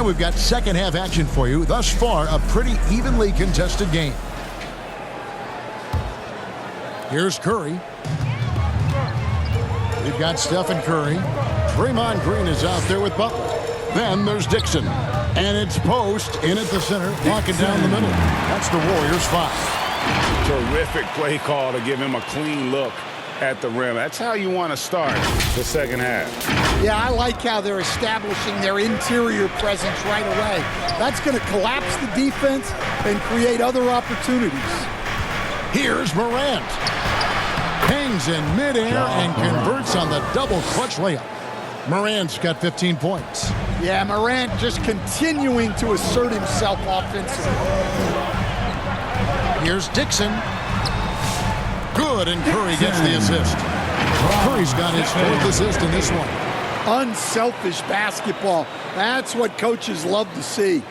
And we've got second half action for you. Thus far, a pretty evenly contested game. Here's Curry. We've got Stephen Curry. Draymond Green is out there with Butler. Then there's Dixon. And it's Post in at the center, locking down the middle. That's the Warriors' 5. Terrific play call to give him a clean look at the rim. That's how you want to start the second half. Yeah, I like how they're establishing their interior presence right away. That's going to collapse the defense and create other opportunities. Here's Morant. Hangs in midair and converts on the double clutch layup. Morant's got 15 points. Yeah, Morant just continuing to assert himself offensively. Here's Dixon. Good, and Curry gets the assist. Curry's got his 4th assist in this one. Unselfish basketball. That's what coaches love to see.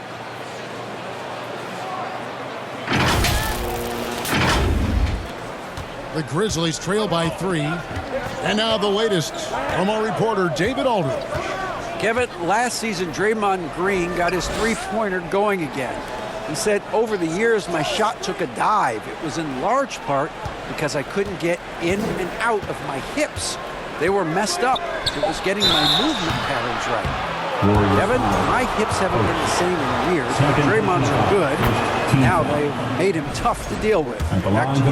The Grizzlies trail by 3. And now the latest from our reporter, David Aldridge. Kevin, last season, Draymond Green got his three-pointer going again. He said, over the years, my shot took a dive. It was in large part because I couldn't get in and out of my hips. They were messed up. It was getting my movement patterns right. Kevin, my hips haven't been the same in years, but Draymond's are good. Now they've made him tough to deal with. Back to you.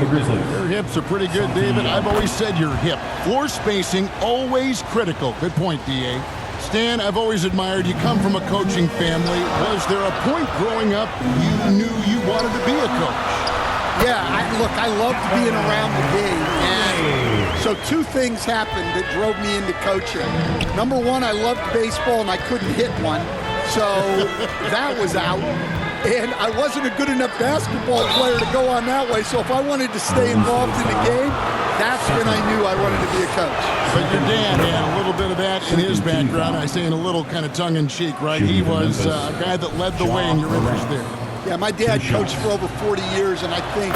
Your hips are pretty good, David. I've always said your hip. Floor spacing, always critical. Good point, D.A. Stan, I've always admired you. Come from a coaching family. Was there a point growing up you knew you wanted to be a coach? Yeah, look, I loved being around the game. And so 2 things happened that drove me into coaching. Number 1, I loved baseball and I couldn't hit one. So that was out. And I wasn't a good enough basketball player to go on that way. So if I wanted to stay involved in the game, that's when I knew I wanted to be a coach. But your dad had a little bit of that in his background. I say in a little kind of tongue-in-cheek, right? He was a guy that led the way in your interest there. Yeah, my dad coached for over 40 years, and I think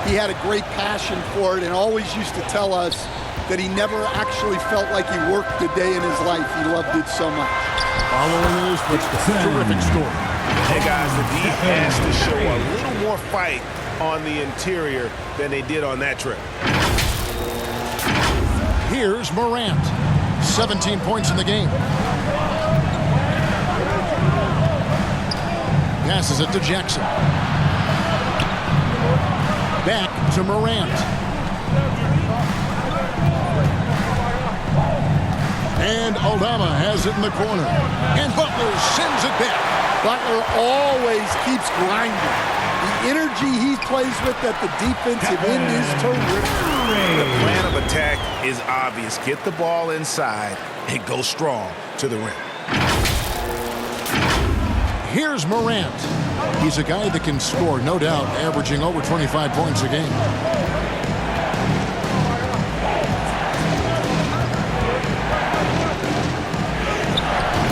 he had a great passion for it and always used to tell us that he never actually felt like he worked a day in his life. He loved it so much. Following in his footsteps. Terrific story. Hey, guys, the defense has to show a little more fight on the interior than they did on that trip. Here's Morant. 17 points in the game. Passes it to Jackson. Back to Morant. And Aldama has it in the corner. And Butler sends it back. Butler always keeps grinding. The energy he plays with at the defensive end is terrific. The plan of attack is obvious. Get the ball inside and go strong to the rim. Here's Morant. He's a guy that can score, no doubt, averaging over 25 points a game.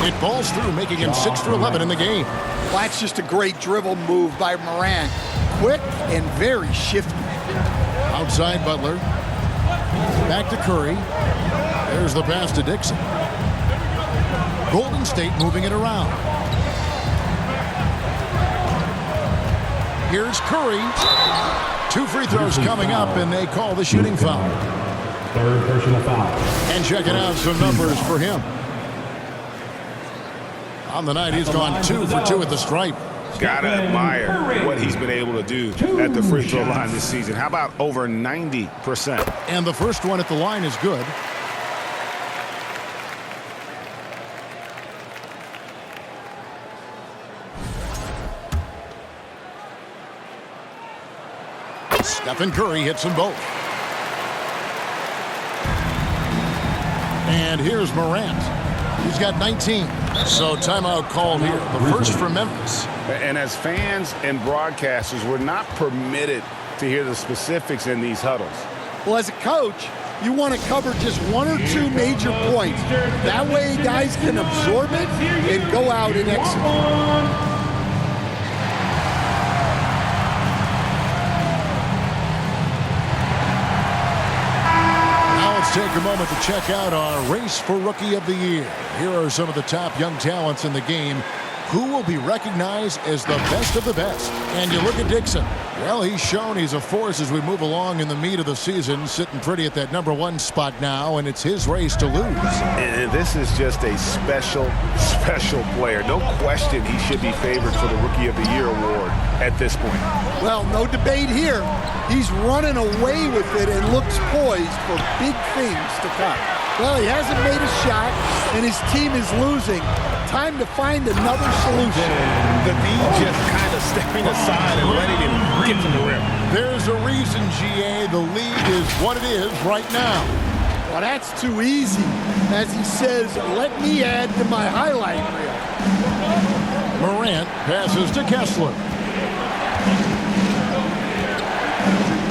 It falls through, making him 6 for 11 in the game. Well, that's just a great dribble move by Morant. Quick and very shifty. Outside Butler. Back to Curry. There's the pass to Dixon. Golden State moving it around. Here's Curry. 2 free throws coming up, and they call the shooting foul. Third personal foul. And checking out some numbers for him. On the night, he's gone 2 for 2 at the stripe. Gotta admire what he's been able to do at the free throw line this season. How about over 90%? And the first one at the line is good. Stephen Curry hits them both. And here's Morant. He's got 19. So timeout called here. The first for Memphis. And as fans and broadcasters, we're not permitted to hear the specifics in these huddles. Well, as a coach, you want to cover just 1 or 2 major points. That way guys can absorb it and go out and execute. Let's take a moment to check out our race for Rookie of the Year. Here are some of the top young talents in the game Who will be recognized as the best of the best? And you look at Dixon. Well, he's shown he's a force as we move along in the meat of the season, sitting pretty at that #1 spot now, and it's his race to lose. And this is just a special, special player. No question he should be favored for the Rookie of the Year award at this point. Well, no debate here. He's running away with it and looks poised for big things to come. Well, he hasn't made a shot, and his team is losing. Time to find another solution. The D just kind of stepping aside and letting him get to the rim. There's a reason, GA, the lead is what it is right now. Well, that's too easy. As he says, let me add to my highlight reel. Morant passes to Kessler.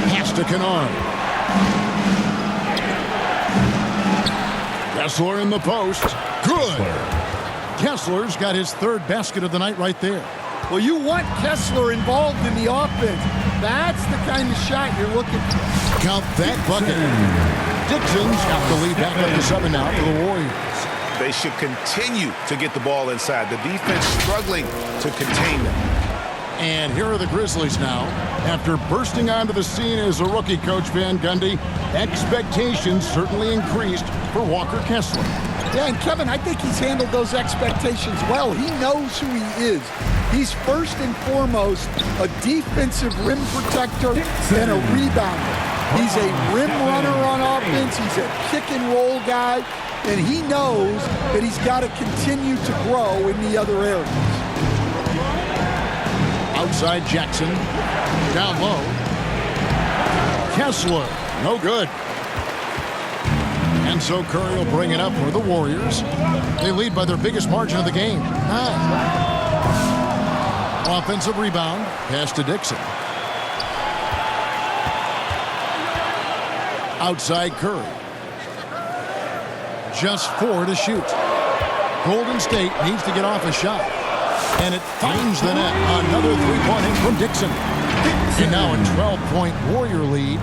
Pass to Kennard. Kessler in the post. Good. Kessler's got his 3rd basket of the night right there. Well, you want Kessler involved in the offense. That's the kind of shot you're looking for. Count that bucket. Dixon's got the lead back up to 7 now for the Warriors. They should continue to get the ball inside. The defense struggling to contain them. And here are the Grizzlies now. After bursting onto the scene as a rookie, Coach Van Gundy, expectations certainly increased for Walker Kessler. Yeah, and Kevin, I think he's handled those expectations well. He knows who he is. He's first and foremost a defensive rim protector and a rebounder. He's a rim runner on offense. He's a kick and roll guy. And he knows that he's got to continue to grow in the other areas. Outside Jackson. Down low. Kessler. No good. And so Curry will bring it up for the Warriors. They lead by their biggest margin of the game. 9. Offensive rebound. Pass to Dixon. Outside Curry. Just 4 to shoot. Golden State needs to get off a shot. And it finds the net. Another three-point hit from Dixon. And now a 12-point Warrior lead.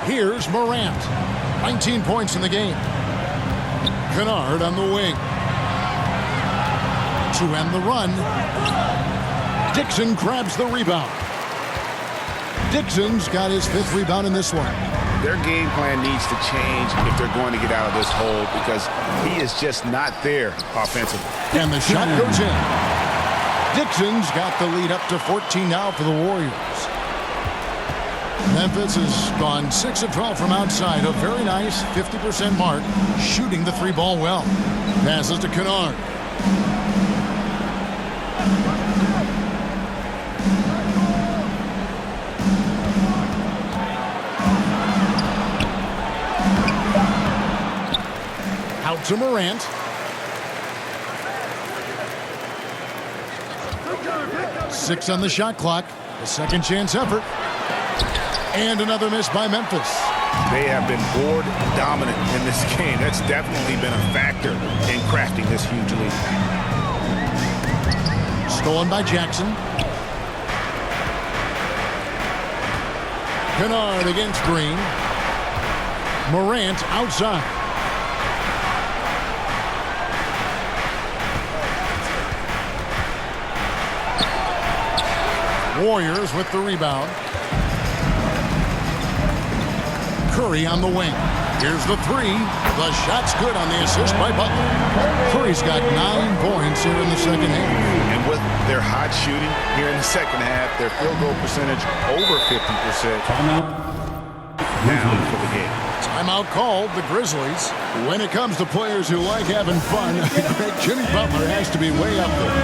Here's Morant. 19 points in the game. Kennard on the wing. To end the run. Dixon grabs the rebound. Dixon's got his 5th rebound in this one. Their game plan needs to change if they're going to get out of this hole because he is just not there offensively. And the shot goes in. Dixon's got the lead up to 14 now for the Warriors. Memphis has gone 6 of 12 from outside. A very nice 50% mark, shooting the 3-ball well. Passes to Kennard. Out to Morant. Six on the shot clock. A second chance effort. And another miss by Memphis. They have been board dominant in this game. That's definitely been a factor in crafting this huge lead. Stolen by Jackson. Kennard against Green. Morant outside. Warriors with the rebound. Curry on the wing. Here's the 3. The shot's good on the assist by Butler. Curry's got 9 points here in the second half. And with their hot shooting here in the second half, their field goal percentage over 50%. Down for the game. Timeout called, the Grizzlies. When it comes to players who like having fun, Jimmy Butler has to be way up there.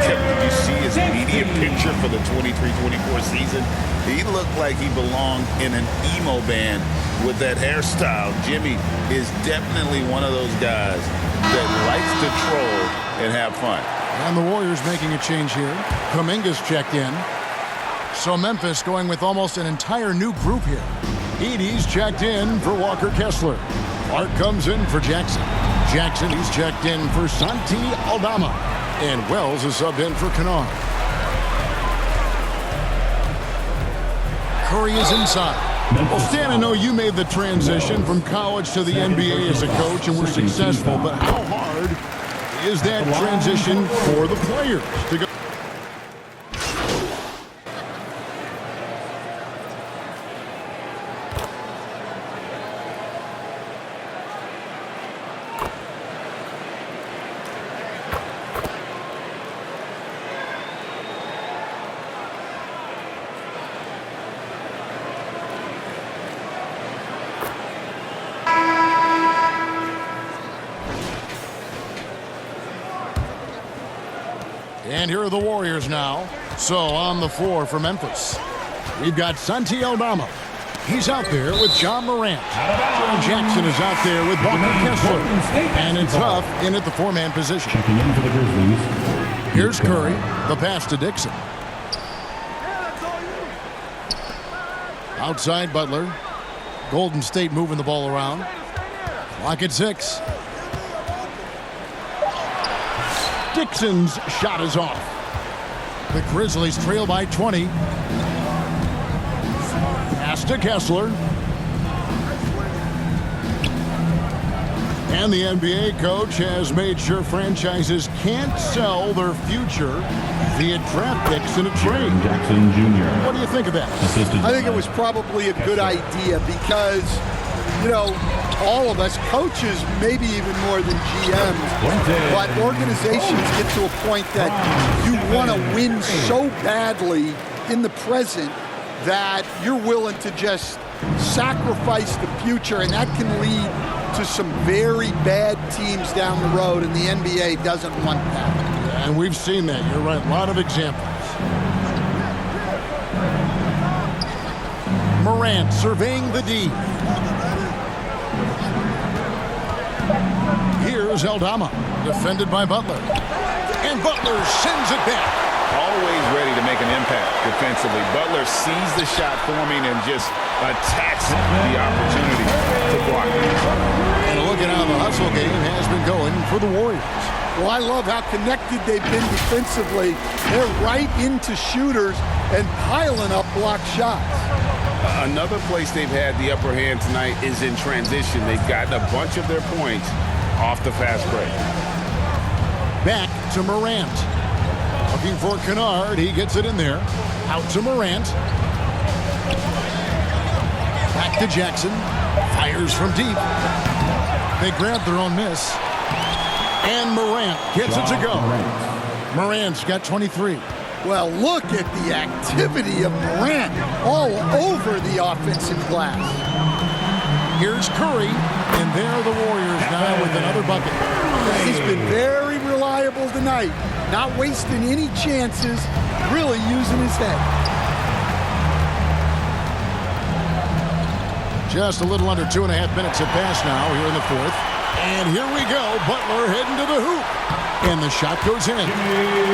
Did you see his media picture for the 23-24 season? He looked like he belonged in an emo band with that hairstyle. Jimmy is definitely one of those guys that likes to troll and have fun. And the Warriors making a change here. Kuminga's checked in. So Memphis going with almost an entire new group here. Edey's checked in for Walker Kessler. Clark comes in for Jackson. Jackson, he's checked in for Santi Aldama. And Wells is subbed in for Kennard. Curry is inside. Well, Stan, I know you made the transition from college to the NBA as a coach and were successful, but how hard is that transition for the players to go? And here are the Warriors now. So on the floor for Memphis, we've got Santi Aldama. He's out there with John Morant. Jaren Jackson is out there with Walker Kessler. And it's Huff in at the four-man position. Checking in for the Grizzlies. Here's Curry. The pass to Dixon. Outside Butler. Golden State moving the ball around. Clock at 6. Dixon's shot is off. The Grizzlies trail by 20. Pass to Kessler. And the NBA coach has made sure franchises can't sell their future via draft picks in a trade. Jackson Jr. What do you think of that? I think it was probably a good idea because, you know, all of us, coaches, maybe even more than GMs, but organizations get to a point that you want to win so badly in the present that you're willing to just sacrifice the future, and that can lead to some very bad teams down the road, and the NBA doesn't want that. And we've seen that. You're right. A lot of examples. Morant surveying the D. Here's Aldama, defended by Butler. And Butler sends it back. Always ready to make an impact defensively. Butler sees the shot forming and just attacks the opportunity to block it. And look at how the hustle game has been going for the Warriors. Well, I love how connected they've been defensively. They're right into shooters and piling up block shots. Another place they've had the upper hand tonight is in transition. They've gotten a bunch of their points off the fast break. Back to Morant. Looking for Kennard. He gets it in there. Out to Morant. Back to Jackson. Fires from deep. They grab their own miss. And Morant gets it to go. Morant's got 23. Well, look at the activity of Morant all over the offensive glass. Here's Curry, and there are the Warriors now with another bucket. He's been very reliable tonight, not wasting any chances, really using his head. Just a little under 2.5 minutes have passed now here in the fourth. And here we go, Butler heading to the hoop. And the shot goes in.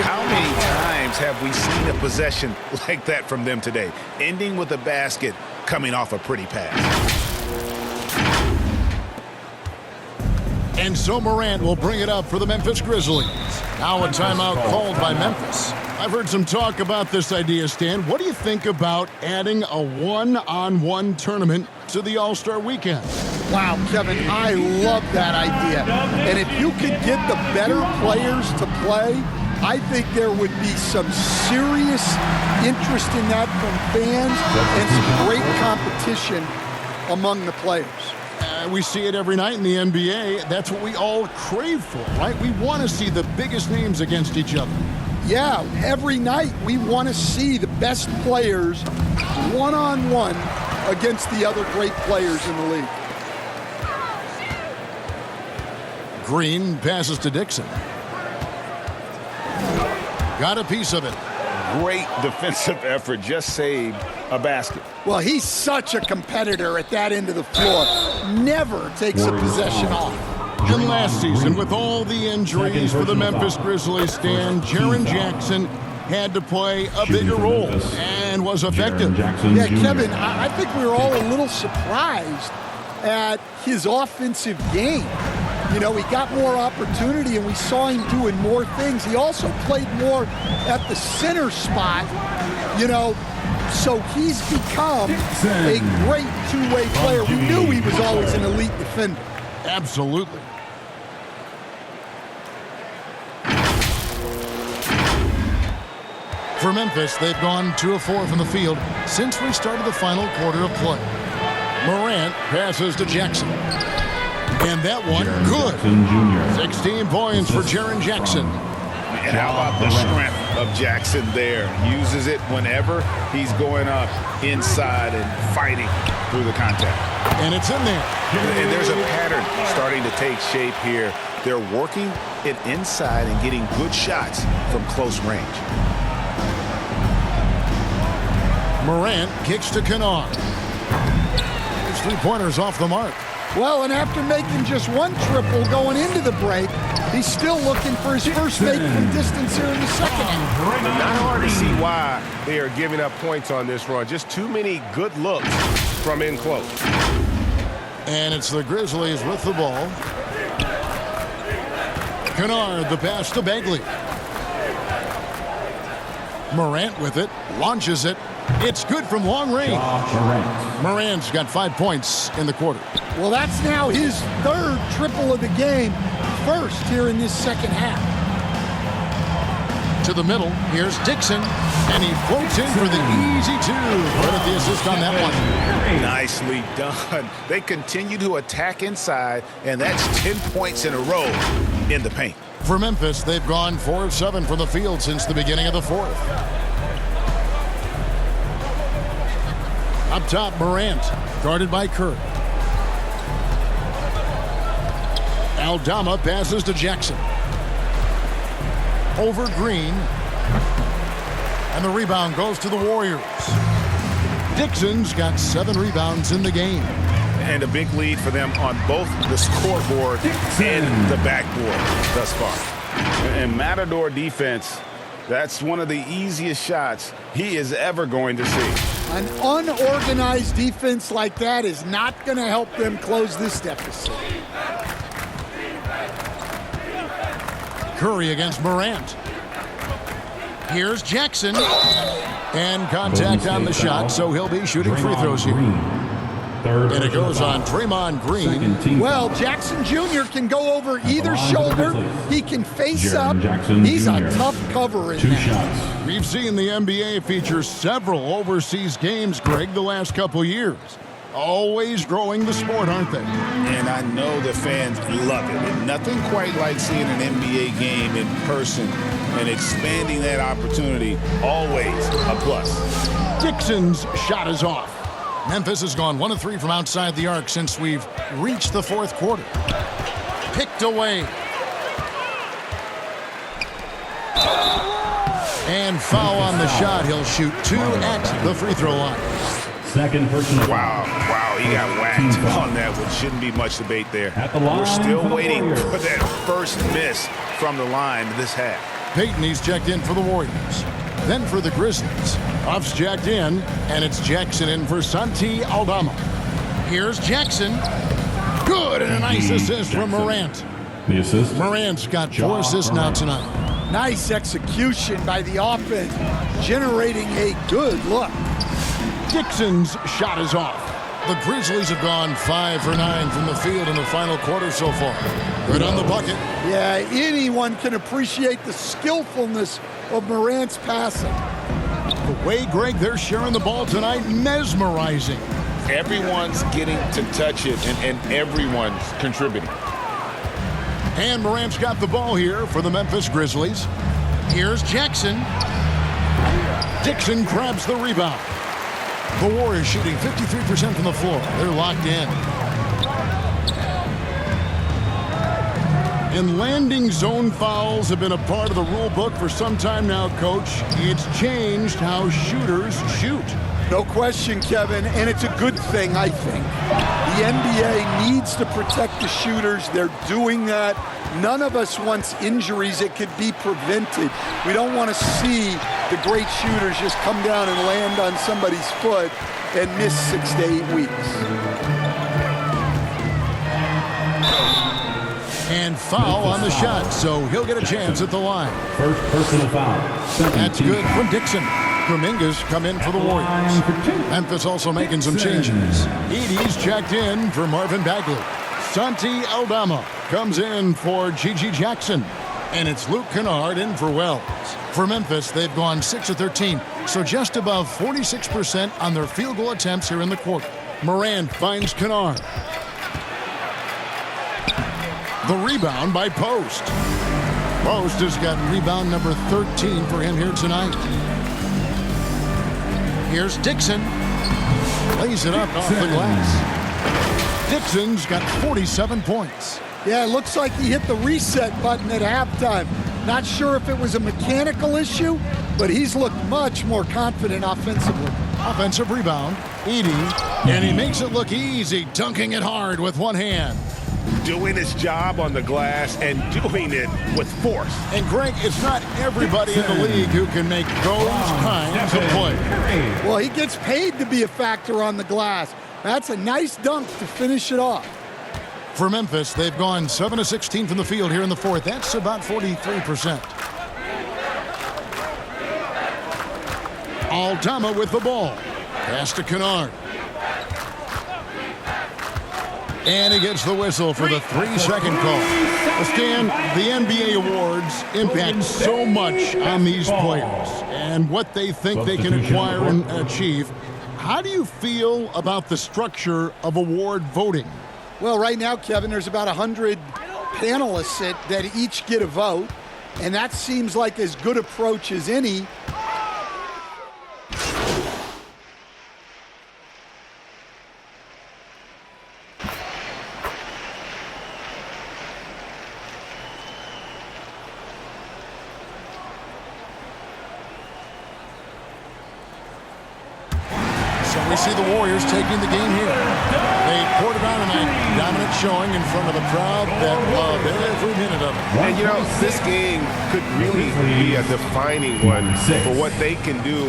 How many times have we seen a possession like that from them today? Ending with a basket, coming off a pretty pass. And so Morant will bring it up for the Memphis Grizzlies. Now a timeout called by Memphis. I've heard some talk about this idea, Stan. What do you think about adding a one-on-one tournament to the All-Star Weekend? Wow, Kevin, I love that idea. And if you could get the better players to play, I think there would be some serious interest in that from fans and some great competition among the players. We see it every night in the NBA. That's what we all crave for, right? We want to see the biggest names against each other. Yeah, every night we want to see the best players one-on-one against the other great players in the league. Green passes to Dixon. Got a piece of it. Great defensive effort, just saved a basket. Well, he's such a competitor at that end of the floor. Never takes a possession off. And last season, with all the injuries for the Memphis Grizzlies, Stan, Jaren Jackson had to play a bigger role and was effective. Yeah, Kevin, I think we were all a little surprised at his offensive game. You know, he got more opportunity and we saw him doing more things. He also played more at the center spot, you know, So he's become a great two-way player. We knew he was always an elite defender. Absolutely. For Memphis, they've gone 2 of 4 from the field since we started the final quarter of play. Morant passes to Jackson. And that one, good. 16 points for Jaren Jackson. And how about the strength of Jackson there? Uses it whenever he's going up inside and fighting through the contact. And it's in there. And there's a pattern starting to take shape here. They're working it inside and getting good shots from close range. Morant kicks to Kennard. His three-pointer's off the mark. Well, and after making just one triple going into the break, he's still looking for his first make from distance here in the second half. Not hard to see why they are giving up points on this run. Just too many good looks from in close. And it's the Grizzlies with the ball. Kennard, the pass to Bagley. Morant with it, launches it. It's good from long range. Morant's got 5 points in the quarter. Well, that's now his third triple of the game, first here in this second half. To the middle, here's Dixon, and he floats in for the easy 2. Credit the assist on that one. Nicely done. They continue to attack inside, and that's 10 points in a row in the paint. For Memphis, they've gone 4 of 7 from the field since the beginning of the fourth. Up top, Morant, guarded by Kerr. Aldama passes to Jackson. Over Green. And the rebound goes to the Warriors. Dixon's got 7 rebounds in the game. And a big lead for them on both the scoreboard and the backboard thus far. And Matador defense, that's one of the easiest shots he is ever going to see. An unorganized defense like that is not going to help them close this deficit. Curry against Morant. Here's Jackson. And contact on the shot, so he'll be shooting free throws here. And it goes on Draymond Green. Well, Jackson Jr. can go over either shoulder. He can face up. He's a tough cover in that. We've seen the NBA feature several overseas games, Greg, the last couple years. Always growing the sport, aren't they? And I know the fans love it. And nothing quite like seeing an NBA game in person and expanding that opportunity. Always a plus. Dixon's shot is off. Memphis has gone 1 of 3 from outside the arc since we've reached the fourth quarter. Picked away. And foul on the shot. He'll shoot 2 at the free throw line. Second personal. Wow, he got whacked on that, which shouldn't be much debate there. We're still waiting for that first miss from the line this half. Payton, he's checked in for the Warriors. Then for the Grizzlies. Huff's jacked in, and it's Jackson in for Santi Aldama. Here's Jackson. Good, and a nice assist from Morant. The assist. Morant's got 4 assists now tonight. Nice execution by the offense, generating a good look. Dixon's shot is off. The Grizzlies have gone 5 for 9 from the field in the final quarter so far. Good on the bucket. Yeah, anyone can appreciate the skillfulness of Morant's passing. The way, Greg, they're sharing the ball tonight, mesmerizing. Everyone's getting to touch it, and everyone's contributing. And Morant's got the ball here for the Memphis Grizzlies. Here's Jackson. Dixon grabs the rebound. The Warriors shooting 53% from the floor. They're locked in. And landing zone fouls have been a part of the rule book for some time now, Coach. It's changed how shooters shoot. No question, Kevin, and it's a good thing, I think. The NBA needs to protect the shooters. They're doing that. None of us wants injuries that could be prevented. We don't want to see the great shooters just come down and land on somebody's foot and miss 6 to 8 weeks. And foul on the shot, so he'll get a chance at the line. First personal foul. That's good from Dixon. Kuminga's come in for the Warriors. Memphis also making some changes. Edie's checked in for Marvin Bagley. Santi Aldama comes in for Gigi Jackson. And it's Luke Kennard in for Wells. For Memphis, they've gone 6 of 13, so just above 46% on their field goal attempts here in the quarter. Moran finds Kennard. The rebound by Post. Post has got rebound number 13 for him here tonight. Here's Dixon. Lays it up off the glass. Dixon's got 47 points. Yeah, it looks like he hit the reset button at halftime. Not sure if it was a mechanical issue, but he's looked much more confident offensively. Offensive rebound, Edie, and he makes it look easy, dunking it hard with one hand. Doing his job on the glass and doing it with force. And Greg, it's not everybody in the league who can make those kinds of plays. Well, he gets paid to be a factor on the glass. That's a nice dunk to finish it off. For Memphis, they've gone 7 of 16 from the field here in the fourth. That's about 43%. Aldama with the ball. Pass to Kennard. And he gets the whistle for the 3-second call. Stan, the NBA awards impact so much on these players and what they think they can acquire and achieve. How do you feel about the structure of award voting? Well, right now, Kevin, there's about 100 panelists that each get a vote, and that seems like as good approach as any. So we see the Warriors taking the game here. They poured it on tonight, dominant showing in front of a crowd that loved every minute of it. And, you know, this game could really be a defining one for what they can do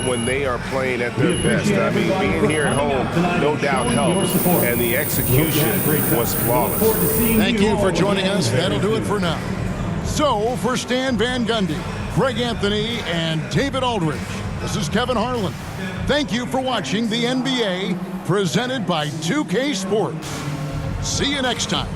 when they are playing at their best. I mean, being here at home, no doubt helps, and the execution was flawless. Thank you for joining us. That'll do it for now. So, for Stan Van Gundy, Greg Anthony, and David Aldridge, this is Kevin Harlan. Thank you for watching the NBA presented by 2K Sports. See you next time.